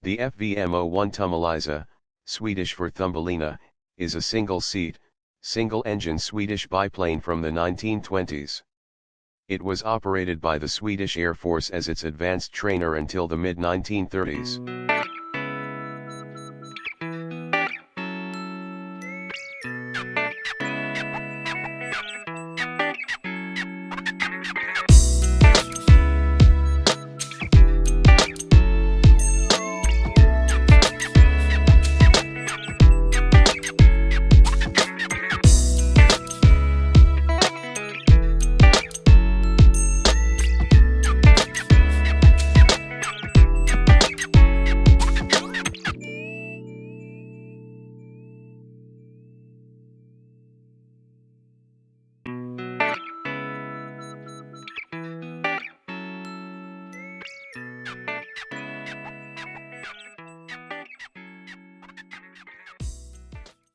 The FVM O1 Tummelisa, Swedish for Thumbelina, is a single-seat, single-engine Swedish biplane from the 1920s. It was operated by the Swedish Air Force as its advanced trainer until the mid-1930s.